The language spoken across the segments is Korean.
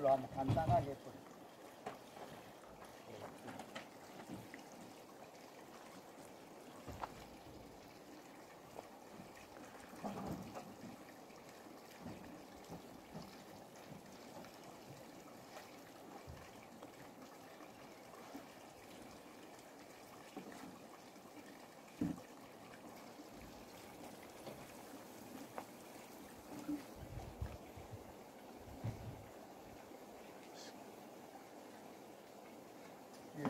식으로 한번 간단하게 또.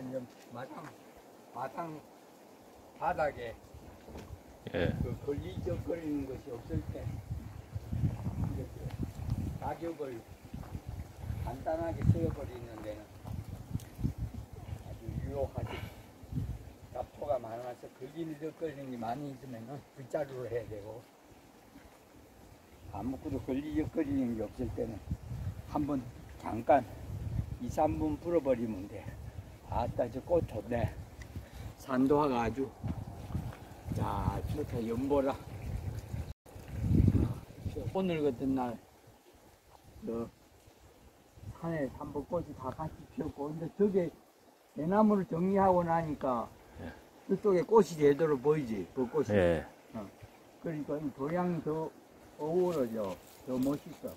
이제 마당 바닥에 예. 그 걸리적거리는 것이 없을 때 이렇게 낙엽을 간단하게 세워버리는 데는 아주 유효하지. 잡초가 많아서 걸리적거리는 게 많이 있으면은 빗자루로 해야 되고, 아무것도 걸리적거리는 게 없을 때는 한번 잠깐 2, 3분 불어버리면 돼. 아따, 저 꽃 좋네. 산도화가 아주, 야, 좋다. 연보라. 오늘 같은 날, 산에 삼벚꽃이 다 같이 피었고, 근데 저게 대나무를 정리하고 나니까 그쪽에 꽃이 제대로 보이지, 벚꽃이. 예. 그러니까 이 도량이 더 어우러져, 더 멋있어.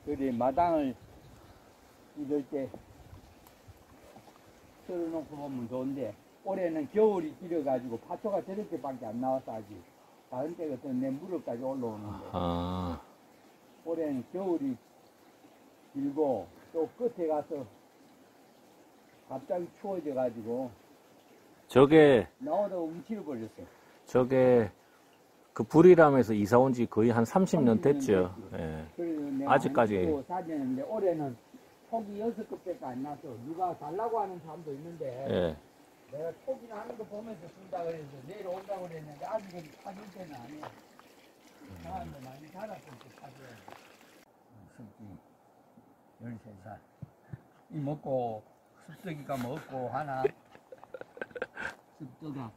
그래, 마당을 이럴 때 썰어놓고 보면 좋은데, 올해는 겨울이 길어가지고 파초가 저렇게밖에 안 나왔어, 아직. 다른 때 같은 내 무릎까지 올라오는데. 아, 올해는 겨울이 길고, 또 끝에 가서 갑자기 추워져가지고, 저게 나오다가 움츠려버렸어. 저게 그 불이람에서 이사 온 지 거의 한 30년 됐죠. 예. 그래서 내가 아직까지. 사지는데 올해는 촉이 6급밖에 안 나서 누가 달라고 하는 사람도 있는데, 예. 내가 촉이나 하는 거 보면서 준다 그래서 내일 온다고 그랬는데 아직은 사줄 때는 아니야. 사람도 많이 자랐을 때 사줘야 돼. 습기 13살. 이 먹고 습득이가 먹고 하나. 습득아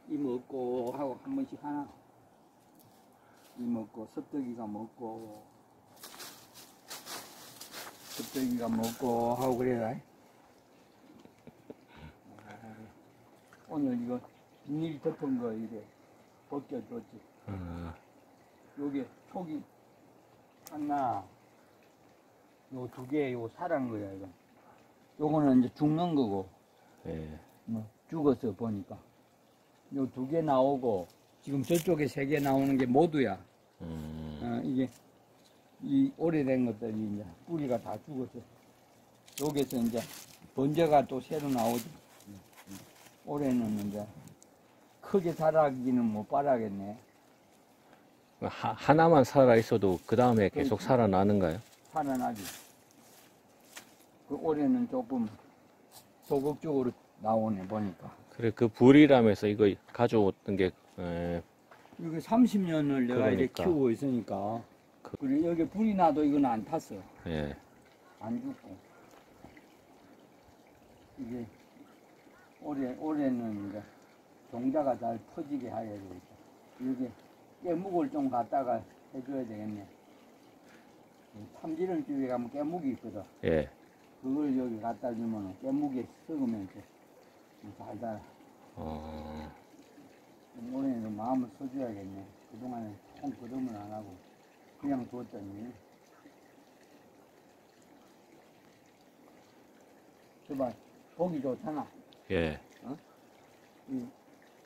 이 먹고 하고 한 번씩 하나. 이 먹고 습득이가 먹고 습득이가 먹고 하고 그래라. 오늘 이거 비닐 덮은 거 이래 벗겨줬지. 요게 촉이 하나, 요 두 개, 요 살한 거야 이거. 요거는 이제 죽는 거고. 예. 죽었어 보니까. 요 두 개 나오고 지금 저쪽에 3개 나오는 게 모두야. 이게 이 오래된 것들이 이제 뿌리가 다 죽었어. 여기서 이제 번제가 또 새로 나오지. 올해는 이제 크게 자라기는 못 바라겠네. 하나만 살아 있어도 그 다음에 계속 살아나는가요? 살아나지. 그 올해는 조금 소극적으로 나오네 보니까. 그래, 그 불이람에서 이거 가져왔던 게, 이거 30년을 내가 이렇게 그러니까. 키우고 있으니까. 그리고 여기 불이 나도 이건 안 탔어. 예. 안 죽고. 이게 올해는 이제 종자가 잘 퍼지게 해야 되겠다. 여기 깨묵을 좀 갖다가 해줘야 되겠네. 참지름 집에 가면 깨묵이 있거든. 예. 그걸 여기 갖다 주면 깨묵에 썩으면 잘 자라. 올해는 마음을 써줘야겠네. 그동안에 통 거름을 안 하고 그냥 두었더니. 저봐, 보기 좋잖아. 예. 이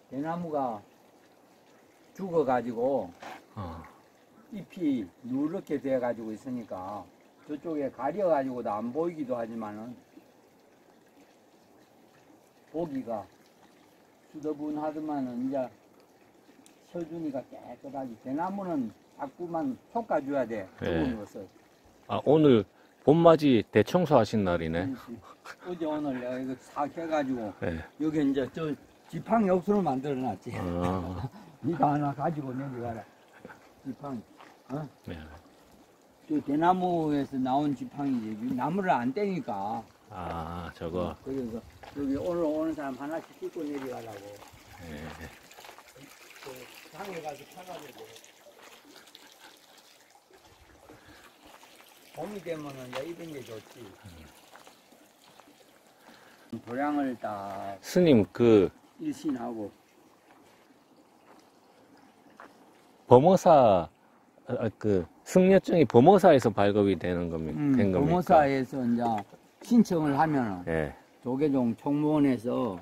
대나무가 죽어가지고 잎이 누렇게 돼가지고 있으니까 저쪽에 가려가지고도 안 보이기도 하지만은 보기가 수더분하더만은 이제 서준이가 깨끗하지. 대나무는 자꾸만 솎아줘야 돼. 죽은 것을. 아, 오늘 봄맞이 대청소 하신 날이네. 어제 오늘 내가 이거 싹 해가지고 예. 여기 이제 저 지팡이 억수로 만들어놨지. 니가 하나 가지고 내려가라. 지팡이. 예. 저 대나무에서 나온 지팡이지. 나무를 안 떼니까. 아, 저거. 그래서 여기 오늘 오는 사람 하나씩 싣고 내려가려고. 예. 그 장에 가서 편하게. 봄이 되면은 이제 이런 게 좋지. 도량을 딱 스님, 그, 일신하고. 범어사, 그, 승려증이 범어사에서 발급이 되는 겁니까? 된 겁니까? 범어사에서 이제 신청을 하면은 예. 조계종 총무원에서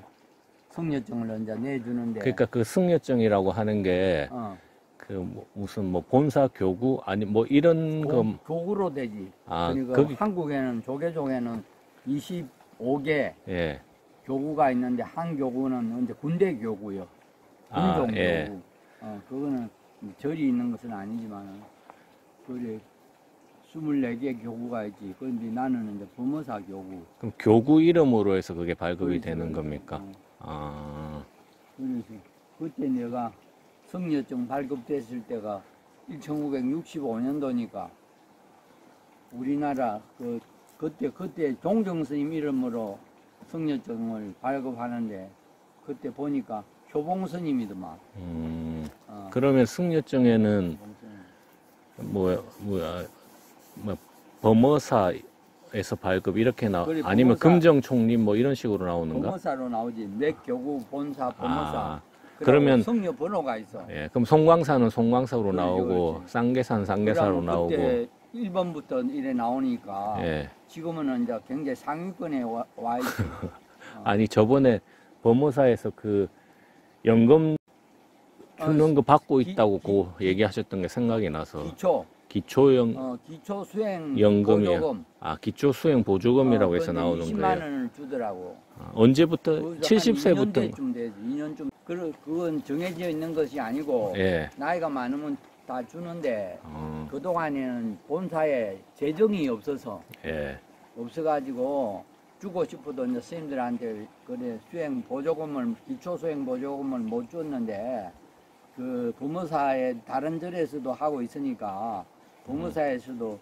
승려증을 이제 내주는데. 그러니까 그 승려증이라고 하는 게, 어, 무슨 뭐 본사 교구? 아니, 뭐 이런 거. 교구로 되지. 아, 그러니까 거기- 한국에는 조계종에는 25개 예. 교구가 있는데 한 교구는 이제 군대 교구요. 아, 군종 예. 교구. 그거는 절이 있는 것은 아니지만 그래 24개 교구가 있지. 그런데 나는 이제 범어사 교구. 그럼 교구 이름으로 해서 그게 발급이 그렇지, 되는 그렇지. 겁니까? 아, 그래서 그때 내가 승려증 발급됐을 때가 1965년도니까 우리나라 그때 종정 스님 이름으로 승려증을 발급하는데 그때 보니까 효봉 스님이더만. 그러면 승려증에는 효봉 스님. 뭐 범어사에서 발급 이렇게 그래, 아니면 범어사. 금정총림 뭐 이런 식으로 나오는가? 범어사로 나오지. 몇 교구 본사 범어사. 아, 그리고 그러면- 승려 번호가 있어. 예, 그럼 송광사는 송광사로 그렇지, 나오고 그렇지. 쌍계산 쌍계사로 그러면 나오고. 그때 1번부터 이래 나오니까 예. 지금은 이제 굉장히 상위권에 와 있지. 아니 저번에 범어사에서 그 연금 주는 거 받고 있다고 그 얘기하셨던 게 생각이 나서 기초연 기초 수행 연금이요. 보조금. 기초 수행 보조금이라고 해서 그런데 나오는 20만 거예요. 원을 주더라고. 언제부터? 그거 70세부터? 2년쯤 되지. 2년쯤. 그건 정해져 있는 것이 아니고 예. 나이가 많으면 다 주는데 어, 그동안에는 본사에 재정이 예. 없어가지고 주고 싶어도 이제 스님들한테 그래 수행 보조금을 기초 수행 보조금을 못 줬는데 그 부모사에 다른 절에서도 하고 있으니까 부모사에서도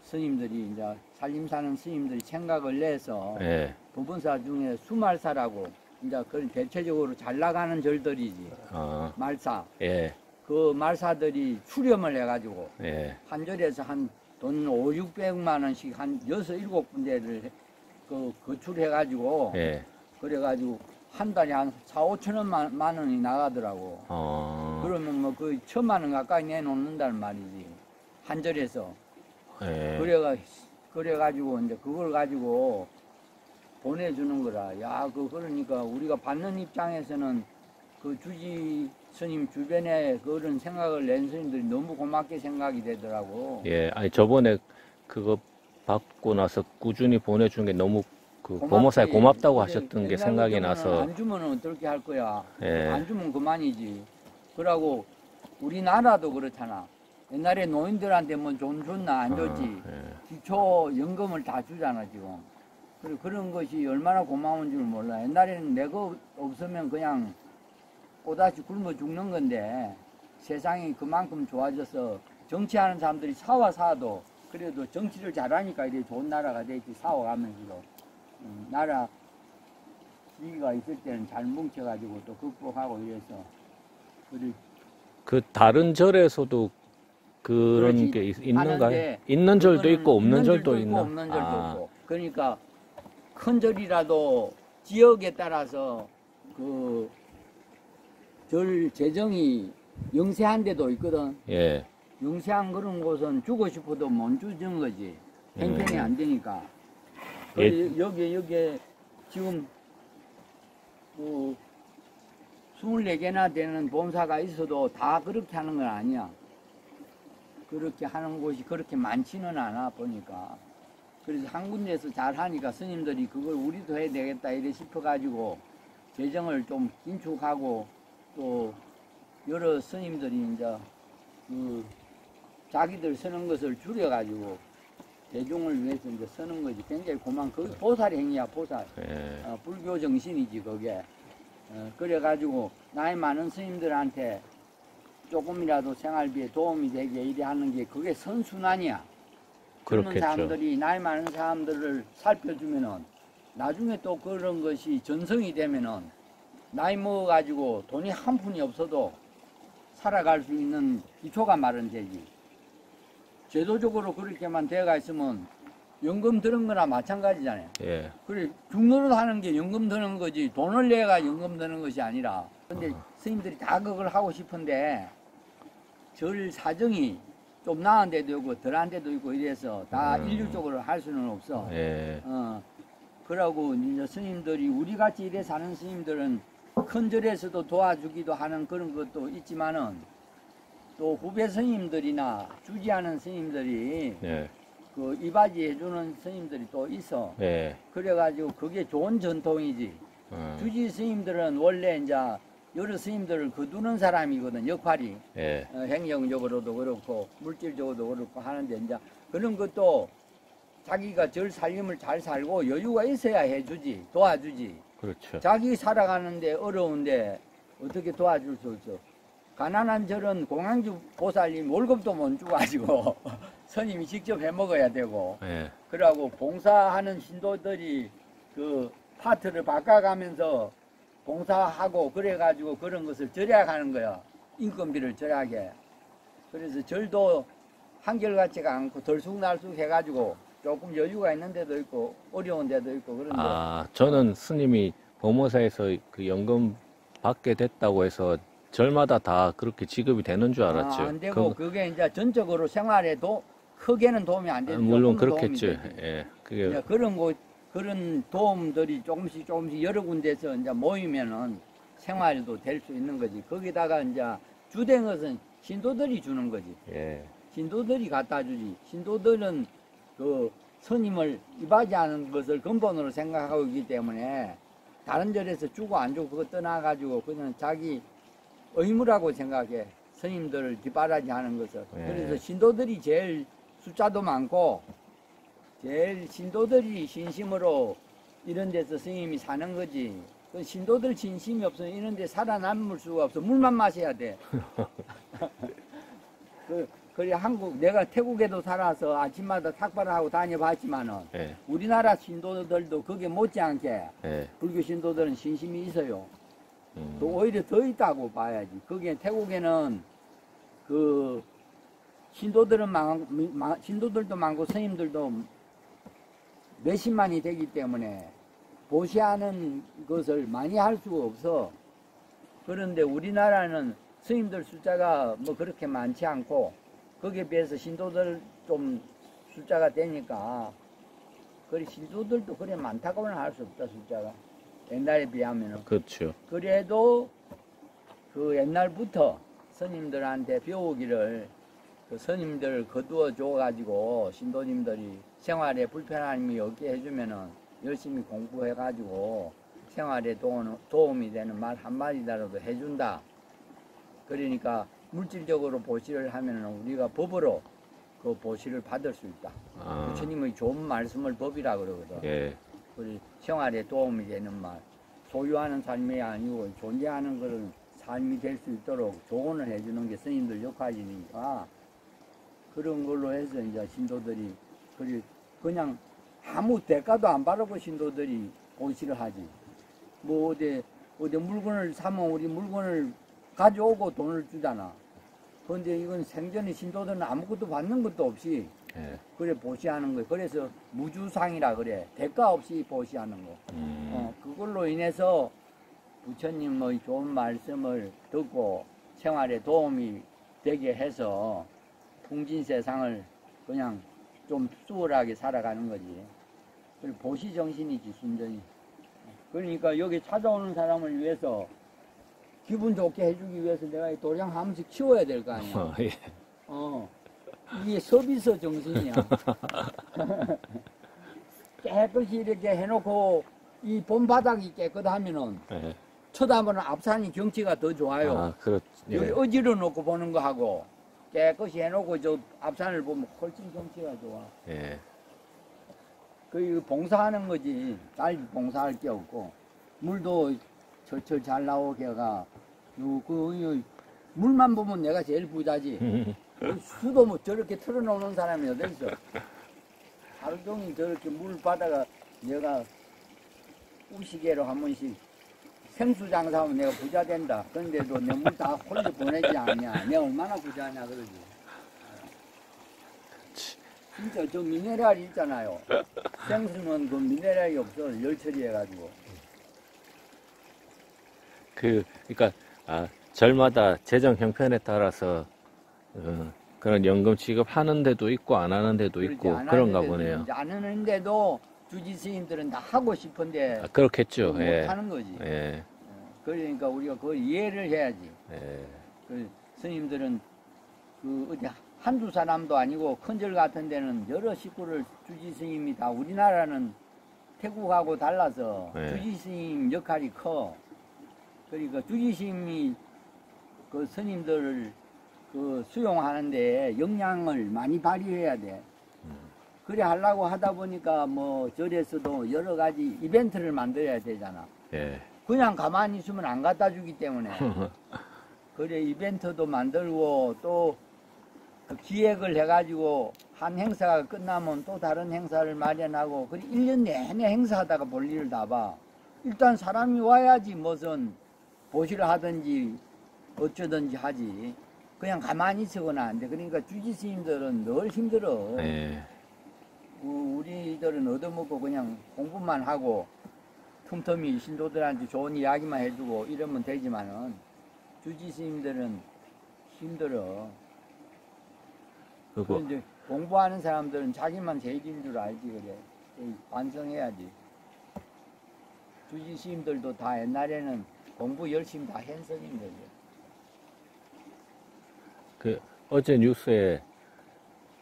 스님들이 이제 살림사는 스님들이 생각을 내서 예. 부분사 중에 수말사라고 이제 그런 대체적으로 잘 나가는 절들이지 말사 예. 그 말사들이 수렴을 해가지고 예. 한 절에서 한 돈 5, 600만 원씩 한 6, 7군데를 거출해가지고 예. 그래가지고 한 달에 한 4, 5천 만 원이 나가더라고. 그러면 뭐 거의 1,000만 원 가까이 내놓는다는 말이지. 한 절에서. 예. 그래가지고 이제 그걸 가지고 보내주는 거라. 야, 그러니까 우리가 받는 입장에서는 그 주지 스님 주변에 그런 생각을 낸 스님들이 너무 고맙게 생각이 되더라고. 예. 아니 저번에 그거 받고 나서 꾸준히 보내준 게 너무 그 고맙지. 범어사에 고맙다고 근데 하셨던 게 옛날 생각이 같으면은 나서 안 주면 어떻게 할 거야. 예. 안 주면 그만이지. 그러고 우리나라도 그렇잖아. 옛날에 노인들한테 뭐 돈 줬나 안 줬지. 예. 기초 연금을 다 주잖아 지금. 그리고 그런 것이 얼마나 고마운 줄 몰라. 옛날에는 내가 없으면 그냥 꼬다시 굶어 죽는 건데 세상이 그만큼 좋아져서 정치하는 사람들이 사도 그래도 정치를 잘하니까 이래 좋은 나라가 되지. 사와가면서도 나라 위기가 있을 때는 잘 뭉쳐가지고 또 극복하고 이래서 그 다른 절에서도 그런 그렇지. 게 있는가요? 하는데 있는 절도 그거는 있고 없는 있는 절도 있고 있나? 없는 절도 있고. 그러니까 큰 절이라도 지역에 따라서 그 절 재정이 영세한 데도 있거든. 예. 영세한 그런 곳은 주고 싶어도 못 주는 거지. 행편이 안 되니까. 예. 그래서 여기 지금 그 24개나 되는 본사가 있어도 다 그렇게 하는 건 아니야. 그렇게 하는 곳이 그렇게 많지는 않아 보니까. 그래서 한 군데에서 잘 하니까 스님들이 그걸 우리도 해야 되겠다 이래 싶어가지고 재정을 좀 긴축하고 또 여러 스님들이 이제 그 자기들 쓰는 것을 줄여가지고 대중을 위해서 이제 쓰는 거지. 굉장히 고마운 그 보살 행위야 보살. 예. 불교 정신이지 그게. 그래가지고 나이 많은 스님들한테 조금이라도 생활비에 도움이 되게 이래 하는 게 그게 선순환이야. 그런 그렇겠죠. 사람들이 나이 많은 사람들을 살펴주면은 나중에 또 그런 것이 전성이 되면은 나이 먹어가지고 돈이 한 푼이 없어도 살아갈 수 있는 기초가 마련되지. 제도적으로 그렇게만 돼가 있으면 연금 드는 거나 마찬가지잖아요. 예. 그래, 죽노릇 하는 게 연금 드는 거지, 돈을 내가 연금 드는 것이 아니라. 근데 스님들이 다 그걸 하고 싶은데, 절 사정이 좀 나은 데도 있고, 덜한 데도 있고, 이래서 다 일률적으로 할 수는 없어. 예. 그러고 이제 스님들이, 우리 같이 이래 사는 스님들은 큰 절에서도 도와주기도 하는 그런 것도 있지만은, 또 후배 스님들이나 주지하는 스님들이, 예. 그 이바지 해주는 스님들이 또 있어. 예. 그래가지고 그게 좋은 전통이지. 주지 스님들은 원래 이제 여러 스님들을 거두는 사람이거든, 역할이. 예. 행정적으로도 그렇고 물질적으로도 그렇고 하는데, 이제 그런 것도 자기가 절 살림을 잘 살고 여유가 있어야 해주지, 도와주지. 그렇죠. 자기 살아가는데 어려운데 어떻게 도와줄 수 없어. 가난한 절은 공양주 보살님 월급도 못 주가지고 스님이 직접 해 먹어야 되고. 예. 그러고 봉사하는 신도들이 그 파트를 바꿔가면서 봉사하고 그래가지고 그런 것을 절약하는 거야. 인건비를 절약해. 그래서 절도 한결같지가 않고 덜쑥날쑥 해가지고 조금 여유가 있는 데도 있고 어려운 데도 있고 그런데. 아, 저는 스님이 법무사에서 그 연금 받게 됐다고 해서 절마다 다 그렇게 지급이 되는 줄 알았죠. 안 되고 그게 이제 전적으로 생활에도 크게는 도움이 안 되죠. 물론 그렇겠죠. 예. 그게 그런 도움들이 조금씩 여러 군데서 이제 모이면은 생활도 될 수 있는 거지. 거기다가 이제 주된 것은 신도들이 주는 거지. 예. 신도들이 갖다 주지. 신도들은 그 스님을 이바지하는 것을 근본으로 생각하고 있기 때문에 다른 절에서 주고 안 주고 그거 떠나가지고 그냥 자기 의무라고 생각해. 스님들을 뒷바라지 하는 것을. 예. 그래서 신도들이 제일 숫자도 많고 제일 신도들이 진심으로 이런 데서 스님이 사는 거지. 그 신도들 진심이 없으면 이런 데 살아남을 수가 없어. 물만 마셔야 돼. 그래 내가 태국에도 살아서 아침마다 탁발을 하고 다녀봤지만은 예. 우리나라 신도들도 그게 못지않게 예. 불교 신도들은 신심이 있어요. 또 오히려 더 있다고 봐야지. 그게 태국에는 그 신도들도 많고 스님들도 몇십만이 되기 때문에 보시하는 것을 많이 할 수가 없어. 그런데 우리나라는 스님들 숫자가 뭐 그렇게 많지 않고 거기에 비해서 신도들 좀 숫자가 되니까 그래 신도들도 그래 많다고는 할 수 없다 숫자가. 옛날에 비하면은. 그렇죠. 그래도 그 옛날부터 스님들한테 배우기를 그 스님들 거두어 줘가지고 신도님들이 생활에 불편함이 없게 해주면은 열심히 공부해가지고 생활에 도움이 되는 말 한마디라도 해준다. 그러니까 물질적으로 보시를 하면은 우리가 법으로 그 보시를 받을 수 있다. 부처님의 좋은 말씀을 법이라 그러거든. 예. 우리 생활에 도움이 되는 말, 소유하는 삶이 아니고 존재하는 것은 삶이 될 수 있도록 조언을 해주는 게 스님들 역할이니까 그런 걸로 해서 이제 신도들이 그냥 아무 대가도 안 바라고 신도들이 보시를 하지. 뭐 어디 물건을 사면 우리 물건을 가져오고 돈을 주잖아. 그런데 이건 생전에 신도들은 아무것도 받는 것도 없이 예. 그래 보시하는 거예요. 그래서 무주상이라 그래. 대가 없이 보시하는 거. 그걸로 인해서 부처님의 좋은 말씀을 듣고 생활에 도움이 되게 해서 풍진 세상을 그냥 좀 수월하게 살아가는 거지. 그리고 보시 정신이지 순전히. 그러니까 여기 찾아오는 사람을 위해서 기분 좋게 해주기 위해서 내가 이 도량 한 번씩 치워야 될 거 아니야. 예. 이게 서비스 정신이야. 깨끗이 이렇게 해놓고 이 본바닥이 깨끗하면은 예. 쳐다보는 앞산이 경치가 더 좋아요. 아, 예. 여기 어지러 놓고 보는 거 하고 깨끗이 해놓고 저 앞산을 보면 훨씬 경치가 좋아. 예. 그 봉사하는 거지. 잘 봉사할 게 없고 물도 철철 잘 나오게 해가 물만 보면 내가 제일 부자지. 수도 뭐 저렇게 틀어놓는 사람이 어디 있어? 하루 종일 저렇게 물 받아가 내가 우시개로 한 번씩 생수 장사하면 내가 부자 된다. 그런데도 내 물 다 홀려 보내지 않냐. 내가 얼마나 부자냐 그러지. 진짜 저 미네랄 있잖아요. 생수는 그 미네랄이 없어. 열 처리해가지고. 그러니까 절마다 재정 형편에 따라서 그런 연금 지급하는 데도 있고 안 하는 데도 있고 그런가 보네요. 안 하는데도 주지 스님들은 다 하고 싶은데 그렇겠죠. 못 예. 하는 거지. 예. 그러니까 우리가 그걸 이해를 해야지. 예. 그 스님들은 그 어디 한두 사람도 아니고 큰절 같은 데는 여러 식구를 주지 스님이 다 우리나라는 태국하고 달라서 네. 주지 스님 역할이 커. 그러니까 주지 스님이 그 스님들을 그 수용하는데 역량을 많이 발휘해야 돼. 그래 하려고 하다 보니까 뭐 절에서도 여러 가지 이벤트를 만들어야 되잖아. 예. 그냥 가만히 있으면 안 갖다 주기 때문에. 그래 이벤트도 만들고 또 그 기획을 해가지고 한 행사가 끝나면 또 다른 행사를 마련하고 그래 1년 내내 행사하다가 볼 일을 다 봐. 일단 사람이 와야지 무슨 보시를 하든지 어쩌든지 하지. 그냥 가만히 있거나 안 돼. 그러니까 주지 스님들은 늘 힘들어. 예. 우리들은 얻어먹고 그냥 공부만 하고 틈틈이 신도들한테 좋은 이야기만 해주고 이러면 되지만은 주지 스님들은 힘들어. 그리고 이제 공부하는 사람들은 자기만 제일인 줄 알지 그래. 반성해야지. 주지 스님들도 다 옛날에는 공부 열심히 다 한 스님들이야. 그 어제 뉴스에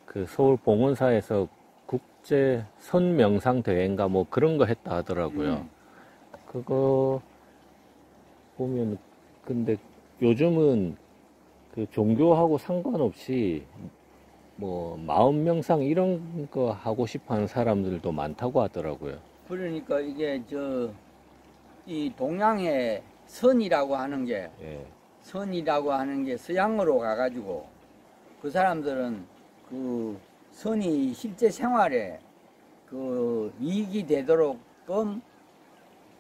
그 서울 봉원사에서 국제 선명상 대회인가 뭐 그런 거 했다 하더라고요. 그거 보면 근데 요즘은 그 종교하고 상관없이 뭐 마음 명상 이런 거 하고 싶어 하는 사람들도 많다고 하더라고요. 그러니까 이게 이 동양의 선이라고 하는 게 예. 선이라고 하는 게 서양으로 가가지고 그 사람들은 그 선이 실제 생활에 그 이익이 되도록끔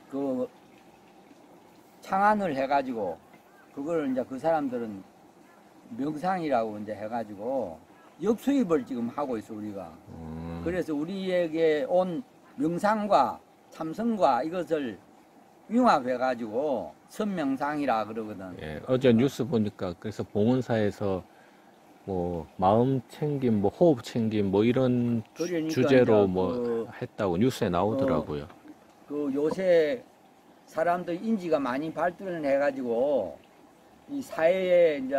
그 창안을 해가지고 그걸 이제 그 사람들은 명상이라고 이제 해가지고 역수입을 지금 하고 있어 우리가. 그래서 우리에게 온 명상과 참선과 이것을 융합해가지고 선명상이라 그러거든. 예, 어제 뉴스 보니까 그래서 봉은사에서 뭐 마음 챙김, 뭐 호흡 챙김, 뭐 이런 그러니까 주제로 이제 뭐 했다고 뉴스에 나오더라고요. 그 요새 사람들 인지가 많이 발전해가지고 이 사회에 이제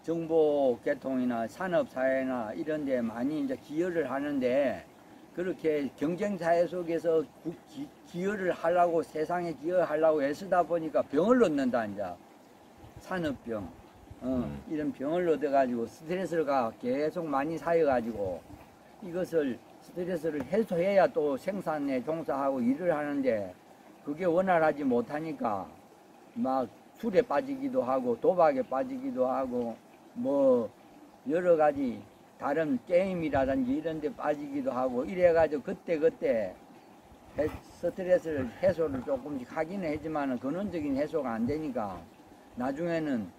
정보 계통이나 산업 사회나 이런 데 많이 이제 기여를 하는데 그렇게 경쟁 사회 속에서 기여를 하려고 세상에 기여하려고 애쓰다 보니까 병을 얻는다 이제 산업병 이런 병을 얻어가지고 스트레스가 계속 많이 쌓여가지고 이것을 스트레스를 해소해야 또 생산에 종사하고 일을 하는데 그게 원활하지 못하니까 막 술에 빠지기도 하고 도박에 빠지기도 하고 뭐 여러 가지 다른 게임이라든지 이런 데 빠지기도 하고 이래가지고 그때 스트레스를 해소를 조금씩 하기는 하지만 근원적인 해소가 안 되니까 나중에는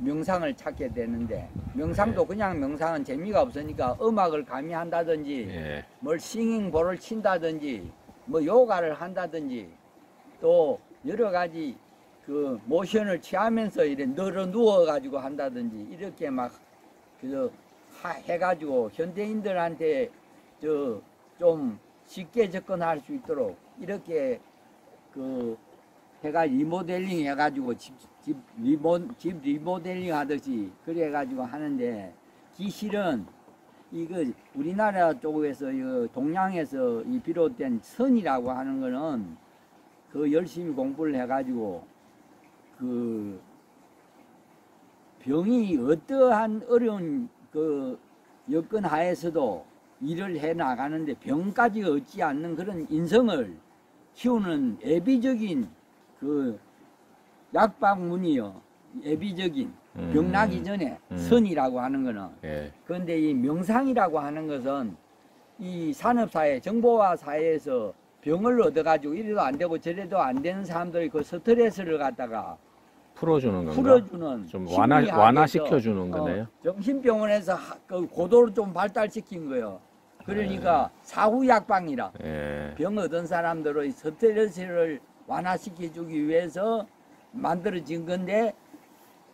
명상을 찾게 되는데 명상도 그냥 명상은 재미가 없으니까 음악을 가미한다든지 예. 뭘 싱잉볼을 친다든지 뭐 요가를 한다든지 또 여러 가지 그 모션을 취하면서 이래 늘어 누워 가지고 한다든지 이렇게 막 그저 해가지고 현대인들한테 좀 쉽게 접근할 수 있도록 이렇게 그 해가 리모델링 해가지고 집 리모델링 하듯이 그래 가지고 하는데 기실은 이거 우리나라 쪽에서 이 동양에서 이 비롯된 선이라고 하는 거는 그 열심히 공부를 해가지고 그 병이 어떠한 어려운 그 여건 하에서도 일을 해 나가는데 병까지 얻지 않는 그런 인성을 키우는 예비적인 그 약방문이요. 예비적인 병 나기 전에 선이라고 하는 거는. 예. 그런데 이 명상이라고 하는 것은 이 산업사회, 정보화 사회에서 병을 얻어가지고 이래도 안 되고 저래도 안 되는 사람들이 그 스트레스를 갖다가 풀어주는 건가? 풀어주는 좀 심리학에서, 완화시켜주는 거네요. 정신병원에서 그 고도를 좀 발달시킨 거예요. 그러니까 사후약방이라. 예. 병 얻은 사람들의 스트레스를 완화시켜주기 위해서 만들어진 건데,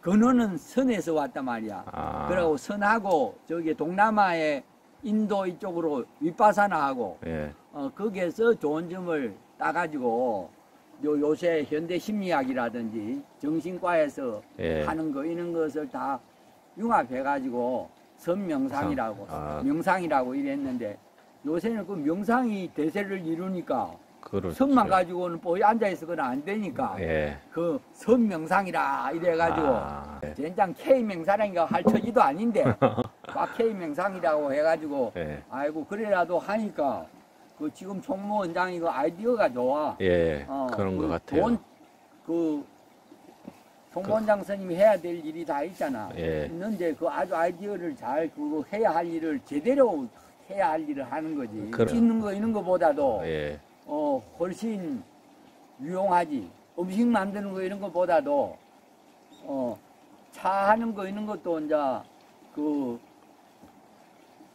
근원은 선에서 왔단 말이야. 아. 그리고 선하고, 저기 동남아의 인도 이쪽으로 윗바사나하고, 예. 거기에서 좋은 점을 따가지고, 요새 현대 심리학이라든지 정신과에서 예. 하는 거, 이런 것을 다 융합해가지고, 선명상이라고, 명상이라고 이랬는데, 요새는 그 명상이 대세를 이루니까, 그렇죠. 선만 가지고는 뭐 앉아있으거나 안 되니까, 예. 그 선명상이라 이래가지고, 예. 젠장 K명상인가 할 처지도 아닌데, 막 K명상이라고 해가지고, 예. 아이고, 그래라도 하니까, 그 지금 총무원장이 그 아이디어가 좋아. 예. 그런 것 같아요. 총무원장 스님이 해야 될 일이 다 있잖아. 예. 있는데 그 아주 아이디어를 잘 그거 해야 할 일을 제대로 해야 할 일을 하는 거지. 찢는 거 이런 거보다도 예. 훨씬 유용하지. 음식 만드는 거 이런 거보다도 차 하는 거 이런 것도 이제 그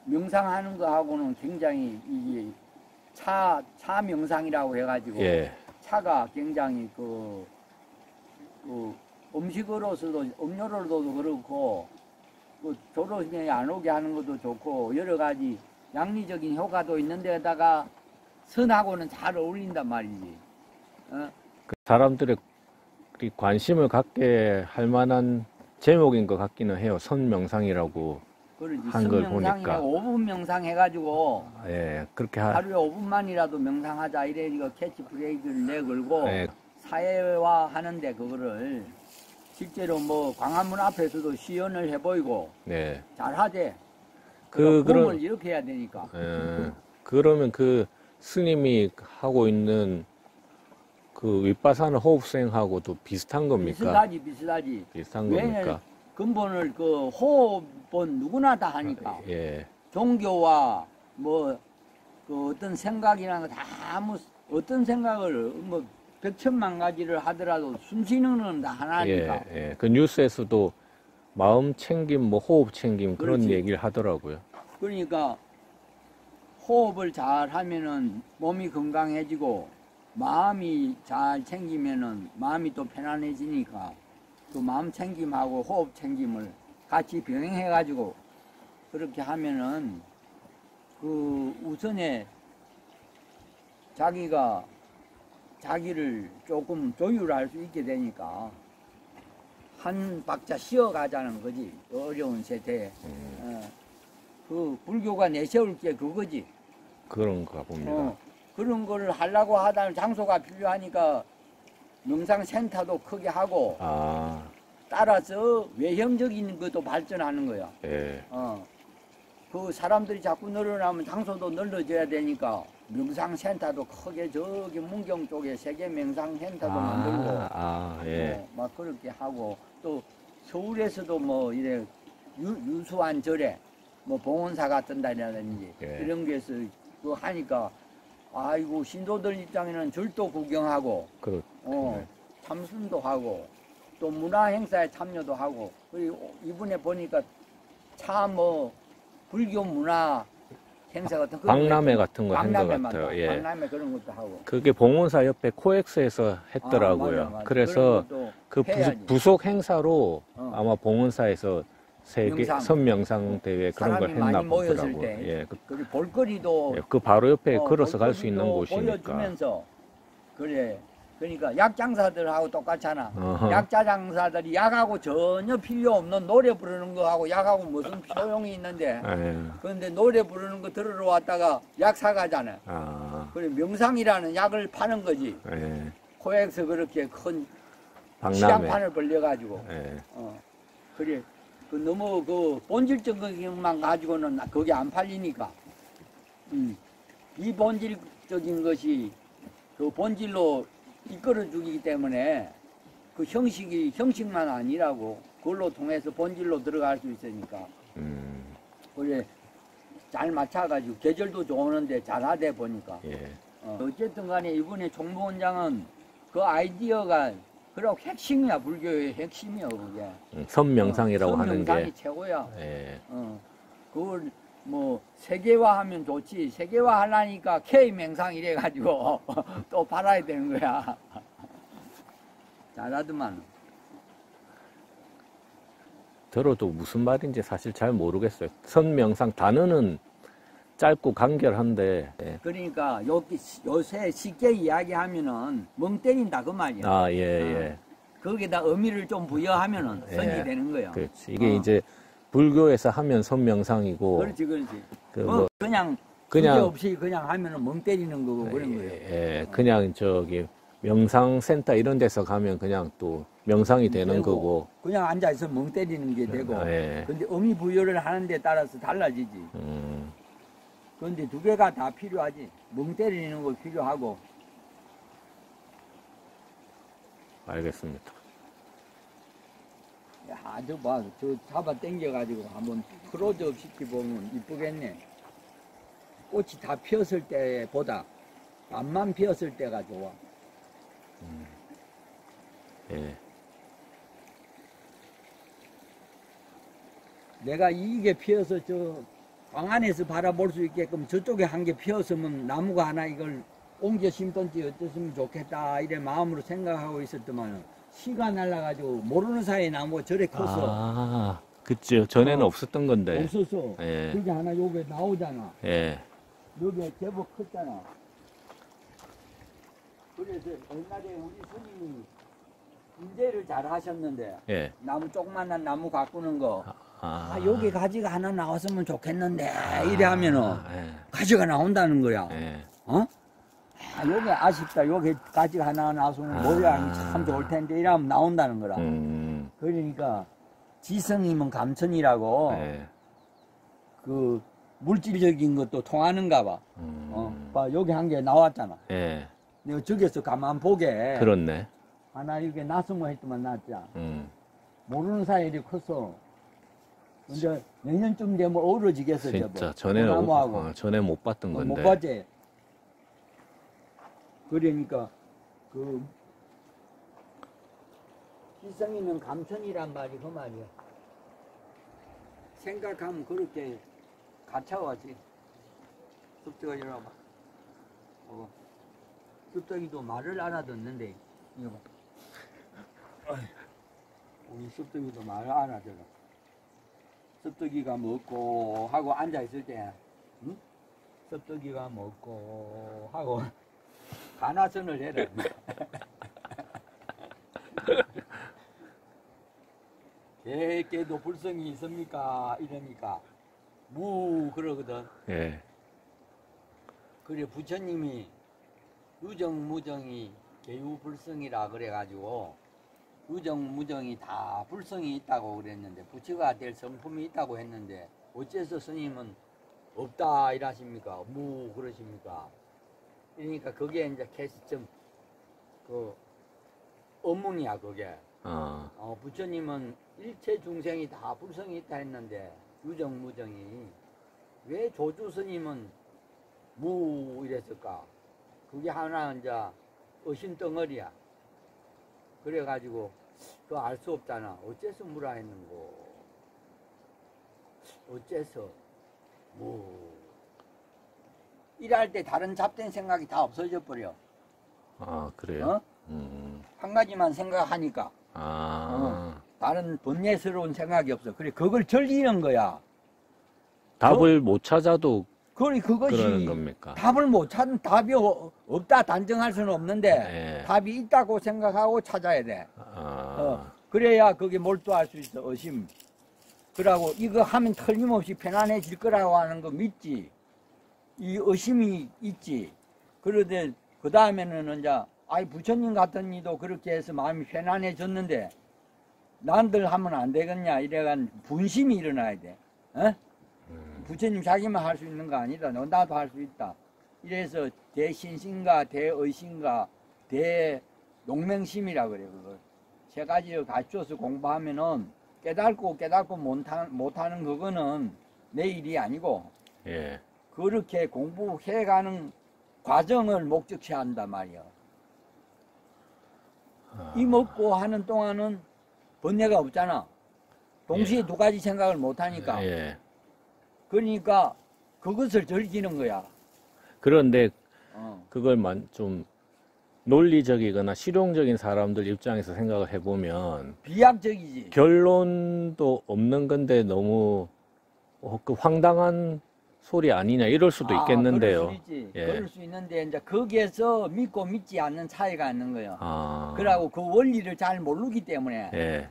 명상하는 거하고는 굉장히 이게 차 명상이라고 해가지고 예. 차가 굉장히 그 음식으로서도 음료로도 그렇고 그 졸음이 안 오게 하는 것도 좋고 여러 가지 양리적인 효과도 있는 데다가 선하고는 잘 어울린단 말이지. 그 사람들의 관심을 갖게 할 만한 제목인 것 같기는 해요. 선명상이라고 한 걸 보니까. 5분 명상 해가지고 예, 그렇게 하루에 5분만이라도 명상하자 이래 이거 캐치프레이즈를 내걸고 예. 사회화 하는데 그거를 실제로 뭐 광화문 앞에서도 시연을 해보이고 네. 잘하대. 그럼 이렇게 해야 되니까. 그러면 그 스님이 하고 있는 그 윗바사나 호흡생하고도 비슷한 겁니까? 비슷하지. 비슷한 겁니까? 근본을 그 호흡은 누구나 다 하니까. 예. 종교와 뭐 그 어떤 생각이나 다 어떤 생각을 뭐 100천만 가지를 하더라도 숨 쉬는 건 다 하나니까. 예. 그 뉴스에서도 마음 챙김, 뭐 호흡 챙김 그런 그렇지. 얘기를 하더라고요. 그러니까 호흡을 잘 하면은 몸이 건강해지고 마음이 잘 챙기면은 마음이 또 편안해지니까 그 마음 챙김하고 호흡 챙김을 같이 병행해가지고 그렇게 하면은 그 우선에 자기가 자기를 조금 조율할 수 있게 되니까 한 박자 쉬어가자는 거지. 어려운 세태에. 그 불교가 내세울 게 그거지. 그런가 봅니다. 그런 걸 하려고 하다는 장소가 필요하니까 명상센터도 크게 하고 따라서 외형적인 것도 발전하는 거야. 예. 그 사람들이 자꾸 늘어나면 장소도 늘어져야 되니까 명상센터도 크게 저기 문경 쪽에 세계 명상센터도 만들고 예. 막 그렇게 하고 또 서울에서도 뭐 이래 유수한 절에 뭐 봉헌사가 뜬다라든지 이런 게서 그 하니까 아이고 신도들 입장에는 절도 구경하고 참선도 하고 또 문화 행사에 참여도 하고 그리고 이번에 보니까 참 뭐 불교 문화 행사 같은 거 박람회 같은 거 한 것 같아요. 예. 박람회 그런 것도 하고 그게 봉헌사 옆에 코엑스에서 했더라고요. 맞아. 그래서 그 부속 행사로 아마 봉헌사에서 세계 선명상 대회 그런 걸 했나 보더라고요. 예. 그리고 볼거리도 그 바로 옆에 걸어서 갈 수 있는 곳이니까. 보여주면서 그러니까 약장사들하고 똑같잖아. 약자 장사들이 약하고 전혀 필요 없는 노래 부르는 거하고 약하고 무슨 소용이 있는데. 그런데 노래 부르는 거 들으러 왔다가 약 사가잖아. 그래 명상이라는 약을 파는 거지. 코엑스 그렇게 큰 시장판을 벌려가지고. 그래 그 너무 그 본질적인 것만 가지고는 그게 안 팔리니까. 이 본질적인 것이 그 본질로 이끌어주기 때문에 그 형식만 아니라고 그걸로 통해서 본질로 들어갈 수 있으니까 그래 잘 맞춰가지고 계절도 좋은데 잘하다 보니까 어쨌든 간에 이번에 총무원장은 그 아이디어가 그리고 핵심이야. 불교의 핵심이야 그게. 선명상이라고 하는 게 선명상이 최고야. 예. 그걸 뭐 세계화하면 좋지. 세계화 하려니까 K 맹상 이래가지고 또 팔아야 되는 거야. 잘하더만. 들어도 무슨 말인지 사실 잘 모르겠어요. 선명상 단어는 짧고 간결한데. 예. 그러니까 요새 쉽게 이야기하면은 멍 때린다 그 말이야. 아, 예, 예. 거기다 의미를 좀 부여하면은 예. 선이 되는 거야. 그렇지. 이게 이제 불교에서 하면 선명상이고. 그렇지, 그렇지. 뭐 그냥 없이 그냥 하면은 멍 때리는 거고 그런 거예요. 예, 그냥 저기 명상센터 이런 데서 가면 그냥 또 명상이 되는 되고, 거고. 그냥 앉아있어 멍 때리는 게 되고. 예. 근데 의미 부여를 하는 데 따라서 달라지지. 그런데 두 개가 다 필요하지. 멍 때리는 거 필요하고. 알겠습니다. 야, 저 봐. 저 잡아 당겨가지고 한번 클로즈업 시켜보면 이쁘겠네. 꽃이 다 피었을 때보다 앞만 피었을 때가 좋아. 예. 내가 이게 피어서 저 방 안에서 바라볼 수 있게끔 저쪽에 한 개 피었으면 나무가 하나 이걸 옮겨 심던지 어땠으면 좋겠다 이래 마음으로 생각하고 있었더만 시가 날라가지고 모르는 사이에 나무가 저래 컸어. 아, 그죠. 전에는 없었던 건데. 없었어. 예. 그게 하나 요게 나오잖아. 예. 여기에 제법 컸잖아. 그래서 옛날에 우리 스님이 인재를 잘 하셨는데 예. 나무 조그만한 나무 가꾸는 거 여기 가지가 하나 나왔으면 좋겠는데 이래 하면은 예. 가지가 나온다는 거야. 예. 어? 요게 아쉽다. 요게 가지가 하나 나왔으면 모양이 참 좋을 텐데 이러면 나온다는 거라. 그러니까 지성이면 감천이라고 예. 그 물질적인 것도 통하는가 봐. 봐 여기 한 개 나왔잖아. 예. 내가 저기서 가만 보게 그렇네. 하나 이게 났으면 했더만 낫자. 모르는 사이에 이렇게 컸어. 근데 내년쯤 되면 어우러지겠어. 진짜 전에는 전에 못 봤던 건데. 못 봤지. 그러니까 그 기성이는 감천이란 말이 그 말이야. 생각하면 그렇게 가차워지. 습득아 이리 와봐. 습득이도 말을 알아듣는데 이거 봐. 우리 습득이도 말을 알아들어. 습득이가 먹고 하고 앉아있을 때 응? 습득이가 먹고 하고 가나선을 해라. 개도 불성이 있습니까? 이러니까 무 그러거든. 예. 그래 부처님이 유정무정이 개유불성이라 그래가지고 유정무정이 다 불성이 있다고 그랬는데 부처가 될 성품이 있다고 했는데 어째서 스님은 없다 이러십니까? 무 그러십니까? 그러니까 그게 이제 캐시점 그 의문이야 그게. 부처님은 일체 중생이 다 불성이 있다 했는데 유정무정이 왜 조주 스님은 무 이랬을까? 그게 하나 이제 의심 덩어리야. 그래가지고 그거 알 수 없잖아. 어째서 무라 했는고? 어째서 뭐 일할 때 다른 잡된 생각이 다 없어져 버려. 아 그래요? 한 가지만 생각하니까. 다른 번뇌스러운 생각이 없어. 그래 그걸 즐기는 거야. 답을 못 찾아도 그것이 그러는 겁니까? 답을 못 찾는 답이 없다 단정할 수는 없는데 네. 답이 있다고 생각하고 찾아야 돼. 그래야 그게 몰두할 수 있어. 의심. 그러고 이거 하면 틀림없이 편안해질 거라고 하는 거 믿지. 이 의심이 있지. 그런데 그 다음에는 이제 아이 부처님 같은 이도 그렇게 해서 마음이 편안해졌는데 난들 하면 안 되겠냐 이래간 분심이 일어나야 돼. 어? 부처님 자기만 할 수 있는 거 아니다. 나도 할 수 있다. 이래서 대신심과 대의심과 대농맹심이라 그래. 그걸 세 가지를 갖춰서 공부하면은 깨닫고 못하는 그거는 내 일이 아니고 예. 그렇게 공부해가는 과정을 목적히 한단 말이야. 이 먹고 하는 동안은 번뇌가 없잖아. 동시에 두 가지 생각을 못하니까. 그러니까 그것을 즐기는 거야. 그런데 그걸 좀 논리적이거나 실용적인 사람들 입장에서 생각을 해보면 비약적이지. 결론도 없는 건데 너무 그 황당한 소리 아니냐 이럴 수도 있겠는데요. 그럴 수 있지. 예. 그럴 수 있는데 이제 거기에서 믿고 믿지 않는 차이가 있는 거예요. 아. 그러고 그 원리를 잘 모르기 때문에 예.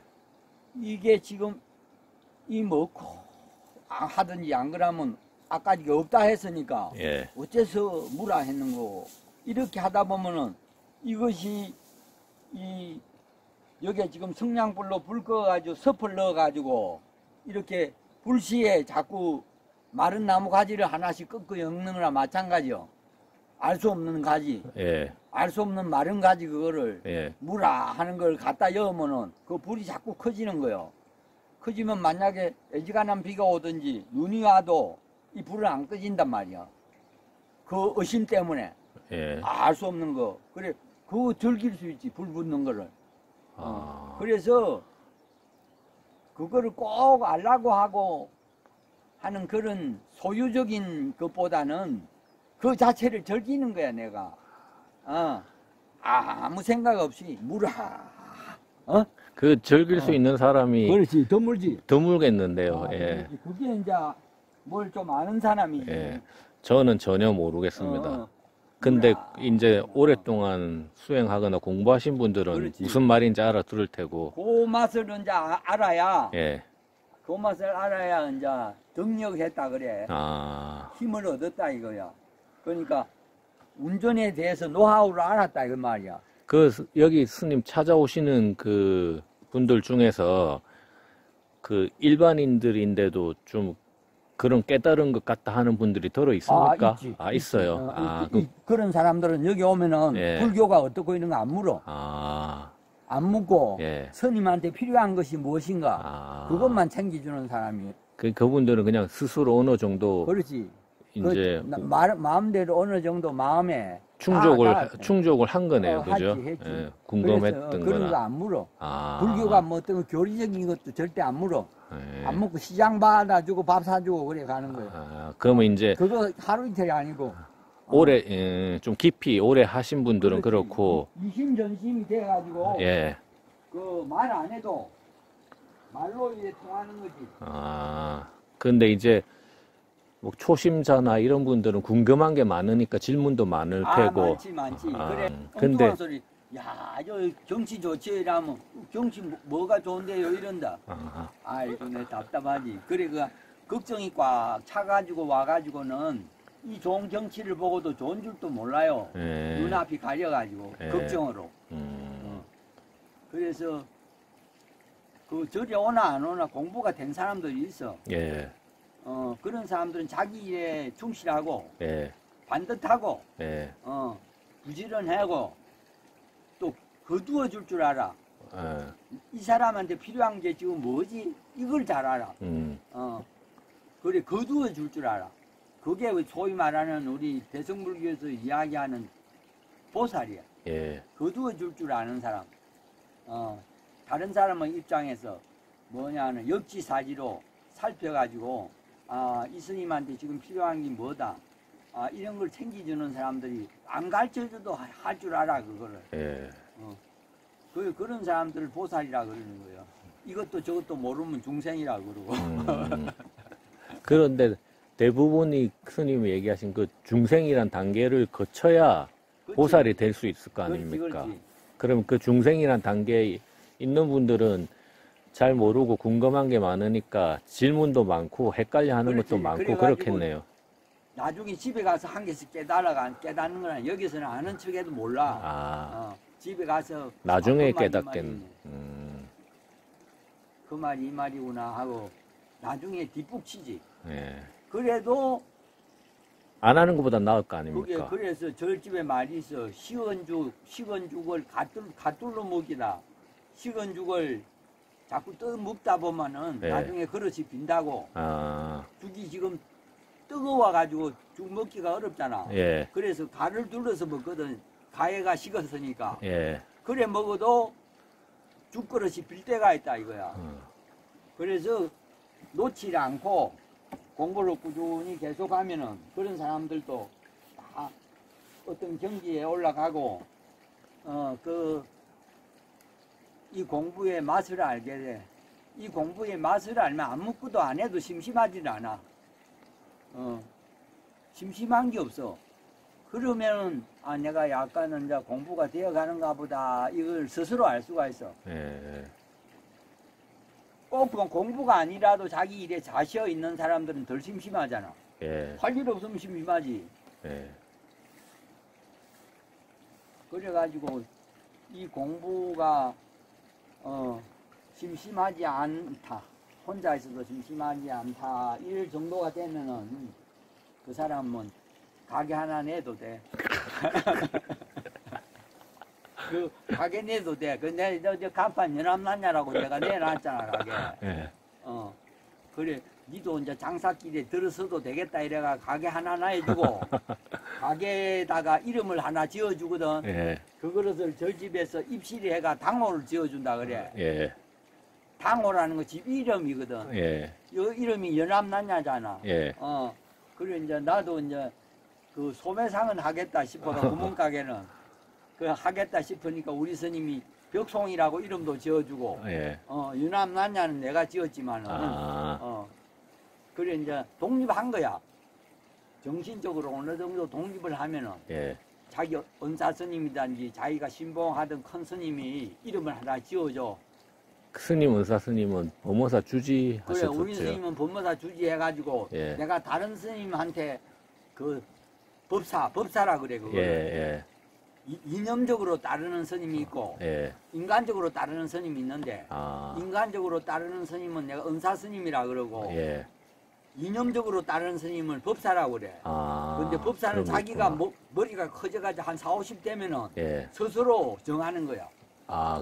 이게 지금 이 먹고 하든지 안 그러면 아까 이게 없다 했으니까 예. 어째서 무라 했는 거고 이렇게 하다 보면은 이것이 이 여기에 지금 성냥불로 불 꺼가지고 섭을 넣어가지고 이렇게 불시에 자꾸 마른 나무 가지를 하나씩 꺾어 엮는 거나 마찬가지요. 알 수 없는 가지, 예. 알 수 없는 마른 가지 그거를 예. 무라 하는 걸 갖다 여으면은 그 불이 자꾸 커지는 거요. 커지면 만약에 애지간한 비가 오든지 눈이 와도 이 불은 안 꺼진단 말이야. 그 의심 때문에. 예. 알 수 없는 거. 그래, 그거 즐길 수 있지, 불 붙는 거를. 그래서 그거를 꼭 알라고 하고 하는 그런 소유적인 것보다는 그 자체를 즐기는 거야, 내가. 아무 생각 없이 무라. 그 즐길 수 있는 사람이 그렇지, 드물지. 드물겠는데요. 예. 그게 이제 뭘 좀 아는 사람이지. 예. 저는 전혀 모르겠습니다. 근데 이제 오랫동안 수행하거나 공부하신 분들은 그렇지. 무슨 말인지 알아들을 테고. 그 맛을 이제 알아야, 예. 그 맛을 알아야 이제 등력했다 그래. 힘을 얻었다 이거야. 그러니까 운전에 대해서 노하우를 알았다 이거 말이야. 여기 스님 찾아오시는 그 분들 중에서 그 일반인들인데도 좀 그런 깨달은 것 같다 하는 분들이 들어 있습니까? 있지. 있어요. 그런 사람들은 여기 오면은 예. 불교가 어떻고 이런 거 안 물어. 안 묻고 예. 스님한테 필요한 것이 무엇인가 그것만 챙겨주는 사람이. 그분들은 그냥 스스로 어느 정도 그렇지. 이제 마음대로 어느 정도 마음에 충족을 한 거네요, 그죠? 했지. 예, 궁금했던 그런 거 거나. 안 물어. 불교가 뭐 어떤 거 교리적인 것도 절대 안 물어. 예. 안 먹고 시장 받아주고 밥 사주고 그래 가는 거예요. 그러면 이제 그거 하루 이틀이 아니고 오래 좀 깊이 오래 하신 분들은 그렇지. 그렇고 이심전심이 돼가지고 예. 그 말 안 해도 말로 이제 통하는 거지. 근데 이제 뭐 초심자나 이런 분들은 궁금한 게 많으니까 질문도 많을 테고. 많지. 그래. 근데 엉뚱한 소리. 야, 저 경치 좋지 이러면 경치 뭐가 좋은데요 이런다. 아이고 내 답답하지. 그래 그 걱정이 꽉 차가지고 와가지고는 이 좋은 경치를 보고도 좋은 줄도 몰라요. 예. 눈앞이 가려가지고 예. 걱정으로. 그래서 그 절에 오나 안 오나 공부가 된 사람들이 있어. 예. 그런 사람들은 자기 일에 충실하고 예. 반듯하고 예. 부지런하고 또 거두어 줄 줄 알아. 이 사람한테 필요한 게 지금 뭐지? 이걸 잘 알아. 그래 거두어 줄 줄 알아. 그게 소위 말하는 우리 대승불교에서 이야기하는 보살이야. 예. 거두어 줄 줄 아는 사람. 다른 사람의 입장에서 뭐냐는 역지사지로 살펴가지고 이 스님한테 지금 필요한 게 뭐다. 이런 걸 챙겨주는 사람들이 안 가르쳐줘도 할 줄 알아 그거를. 예. 그런 사람들을 보살이라 그러는 거예요. 이것도 저것도 모르면 중생이라 그러고. 그런데 대부분이 스님이 얘기하신 그 중생이란 단계를 거쳐야 그치. 보살이 될 수 있을 거 아닙니까? 그렇지. 그럼 그 중생이란 단계에 있는 분들은 잘 모르고 궁금한 게 많으니까 질문도 많고 헷갈려 하는 그렇지. 것도 많고 그래가지고 그렇겠네요. 나중에 집에 가서 한 개씩 깨닫는 거는 여기서는 아는 척해도 몰라. 집에 가서 나중에 그 말이 깨닫겠네. 그 말이 이 말이구나 하고 나중에 뒷북치지. 예. 그래도 안 하는 것보다 나을 거 아닙니까? 그래서 절집에 말이 있어. 식은죽을 갓둘러 먹이다. 식은죽을 자꾸 먹다 보면은 예. 나중에 그릇이 빈다고. 죽이 지금 뜨거워가지고 죽 먹기가 어렵잖아. 예. 그래서 가를 둘러서 먹거든. 가해가 식었으니까. 예. 그래 먹어도 죽그릇이 빌 때가 있다 이거야. 그래서 놓지 않고 공부를 꾸준히 계속하면은 그런 사람들도 다 어떤 경지에 올라가고 이 공부의 맛을 알게 돼. 이 공부의 맛을 알면 아무것도 안 해도 심심하지 않아. 심심한 게 없어. 그러면은 내가 약간은 이제 공부가 되어 가는가 보다 이걸 스스로 알 수가 있어. 꼭 공부가 아니라도 자기 일에 자시어 있는 사람들은 덜 심심하잖아. 할 일 없으면 심심하지. 그래가지고 이 공부가 심심하지 않다. 혼자 있어도 심심하지 않다. 이럴 정도가 되면은 그 사람은 가게 하나 내도 돼. 그 가게 내도 돼. 그 내가 저 간판 연합난냐라고 내가 내놨잖아 가게. 그래 니도 이제 장사길에 들어서도 되겠다 이래가 가게 하나 놔주고 가게에다가 이름을 하나 지어주거든. 그것을 저집에서 입실이 해가 당호를 지어준다 그래. 당호라는 거 집 이름이거든. 요 이름이 연합난냐잖아. 그래 이제 나도 이제 그 소매상은 하겠다 싶어도 구멍가게는 그 하겠다 싶으니까 우리 스님이 벽송이라고 이름도 지어주고 연합난냐는 내가 지었지만은 그래 이제 독립한 거야. 정신적으로 어느 정도 독립을 하면은 자기 은사 스님이든지 자기가 신봉하던 큰 스님이 이름을 하나 지어줘. 스님, 은사 스님은 범어사 주지 하셨었죠. 그래, 우리 스님은 범어사 주지 해가지고 내가 다른 스님한테 그 법사라 그래 그거. 이념적으로 따르는 스님이 있고 인간적으로 따르는 스님이 있는데 인간적으로 따르는 스님은 내가 은사 스님이라 그러고 이념적으로 따르는 스님을 법사라고 그래. 근데 법사는 자기가 머리가 커져가지고 한 40, 50 되면은 스스로 정하는 거야.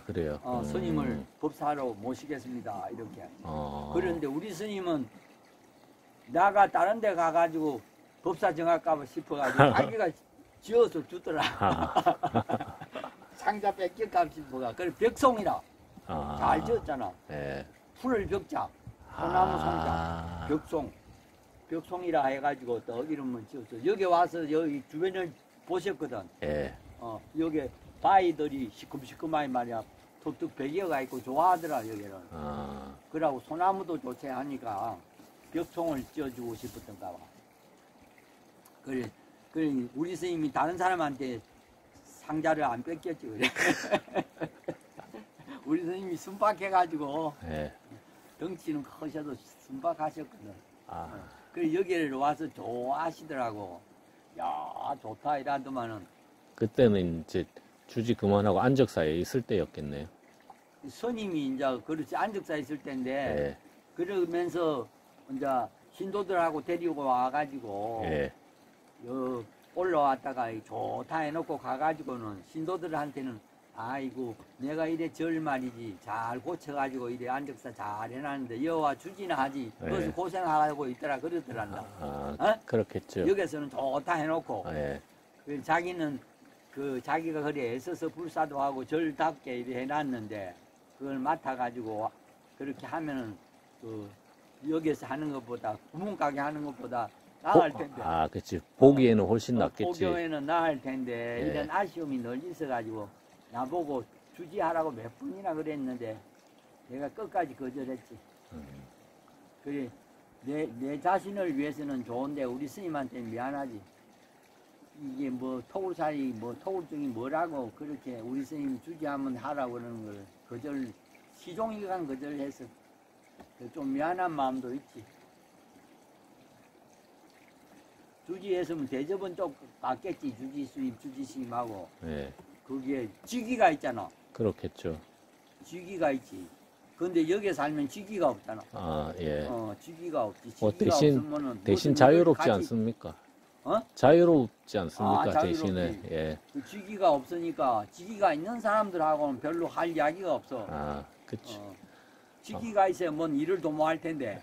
그래요? 스님을 법사로 모시겠습니다. 이렇게. 그런데 우리 스님은 나가 다른 데 가가지고 법사 정할까 싶어가지고 자기가 지어서 주더라. 상자 뺏길까 싶어가. 그래 벽송이라. 잘 지었잖아. 풀을 벽자, 소나무 송자, 벽송. 벽송이라 해가지고 또 이름을 지었어. 여기 와서 여기 주변을 보셨거든. 여기 바위들이 시큼시큼하게 말이야. 툭툭 베개가 있고 좋아하더라 여기는. 그러고 소나무도 좋지 하니까 벽송을 지어주고 싶었던가 봐. 그래 우리 스님이 다른 사람한테 상자를 안 뺏겼지 그래. 우리 스님이 순박해가지고 덩치는 커셔도 순박하셨거든. 그래 여기를 와서 좋아하시더라고. 야 좋다 이러더만은. 그때는 이제 주지 그만하고 안적사에 있을 때였겠네요. 스님이 이제 그렇지 안적사에 있을 때인데 그러면서 이제 신도들하고 데리고 와가지고 올라왔다가 좋다 해놓고 가가지고는 신도들한테는 아이고 내가 이래 절 말이지 잘 고쳐가지고 이래 안적사 잘 해놨는데 여와 주지나 하지 그래서 고생하고 있더라 그러더란다. 그렇겠죠. 여기서는 좋다 해놓고 자기는 그 자기가 그래 애써서 불사도 하고 절답게 이래 해놨는데 그걸 맡아가지고 그렇게 하면은 그 여기서 하는 것보다 구멍가게 하는 것보다 나을 텐데. 그치. 보기에는 훨씬 낫겠지. 보기에는 나을 텐데 이런 아쉬움이 늘 있어가지고 나보고 주지하라고 몇 번이나 그랬는데 내가 끝까지 거절했지. 그래 내 자신을 위해서는 좋은데 우리 스님한테 미안하지. 이게 뭐 토굴살이 뭐 토굴증이 뭐라고 그렇게 우리 스님 주지하면 하라고 그러는 걸 거절 시종일관 거절해서 좀 미안한 마음도 있지. 주지했으면 대접은 좀 받겠지. 주지 스님 주지 스님하고 거기에 직위가 있잖아. 그렇겠죠. 직위가 있지. 근데 여기에 살면 직위가 없잖아. 직위가 없지. 직위가 없으면은 대신 자유롭지 않습니까? 자유롭지 않습니까? 자유롭지. 대신에 그 직위가 없으니까 직위가 있는 사람들하고는 별로 할 이야기가 없어. 그치. 직위가 있어야 뭔 일을 도모할 텐데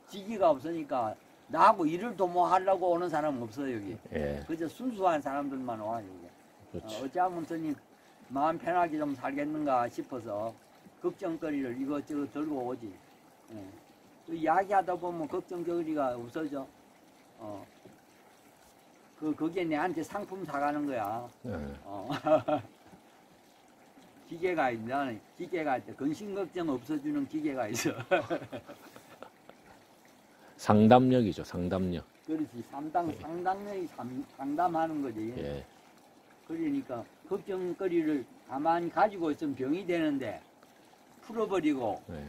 직위가 없으니까 나하고 일을 도모하려고 오는 사람은 없어 여기. 그저 순수한 사람들만 와 여기. 어찌하면 스님 마음 편하게 좀 살겠는가 싶어서 걱정거리를 이것저것 들고 오지. 그 이야기하다 보면 걱정거리가 없어져. 거기에 내한테 상품 사가는 거야. 기계가 있나? 기계가 있대. 근심 걱정 없어주는 기계가 있어. 상담력이죠, 상담력. 그렇지. 상담력이 상담하는 거지. 예. 그러니까 걱정거리를 가만히 가지고 있으면 병이 되는데 풀어버리고 예.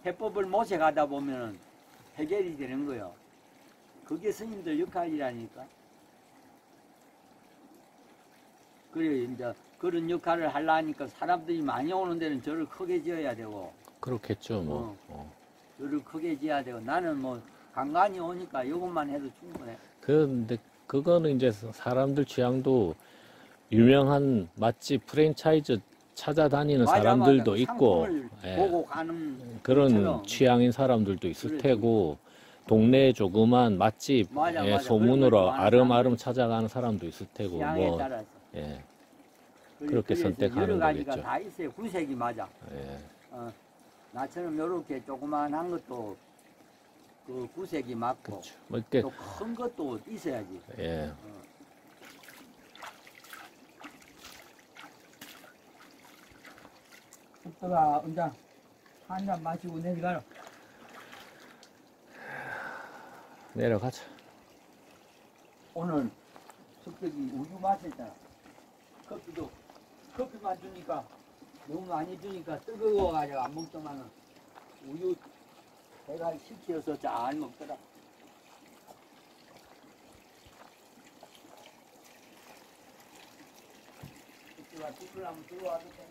해법을 모색하다 보면 해결이 되는 거요. 그게 스님들 역할이라니까. 그래, 이제 그런 역할을 하려니까 사람들이 많이 오는 데는 절을 크게 지어야 되고. 그렇겠죠, 뭐. 절을 크게 지어야 되고. 나는 뭐 간간히 오니까 이것만 해도 충분해. 근데 그거는 이제 사람들 취향도 유명한 맛집 프랜차이즈 찾아다니는 사람들도 있고, 보고 가는 그런 것처럼. 취향인 사람들도 있을 그렇지. 테고, 동네 조그만 맛집 소문으로 아름아름 찾아가는 사람도 있을 테고, 취향에 뭐, 따라서. 예. 그렇게 그래서 선택하는 여러 가지가 거겠죠. 다 있어요. 구색이 맞아. 예. 나처럼 이렇게 조그만한 것도 그 구색이 맞고 그렇죠. 뭐 이렇게, 또 큰 것도 있어야지. 예. 숙도가 이제 한잔 마시고 내려가라. 내려가자. 오늘 숙덕이 우유 마셨잖아. 커피만 주니까 너무 많이 주니까 뜨거워가지고 안 먹더만은 우유 배가 식혀서 잘 먹더라. 숙덕아 죽을 한번 들어와도 돼.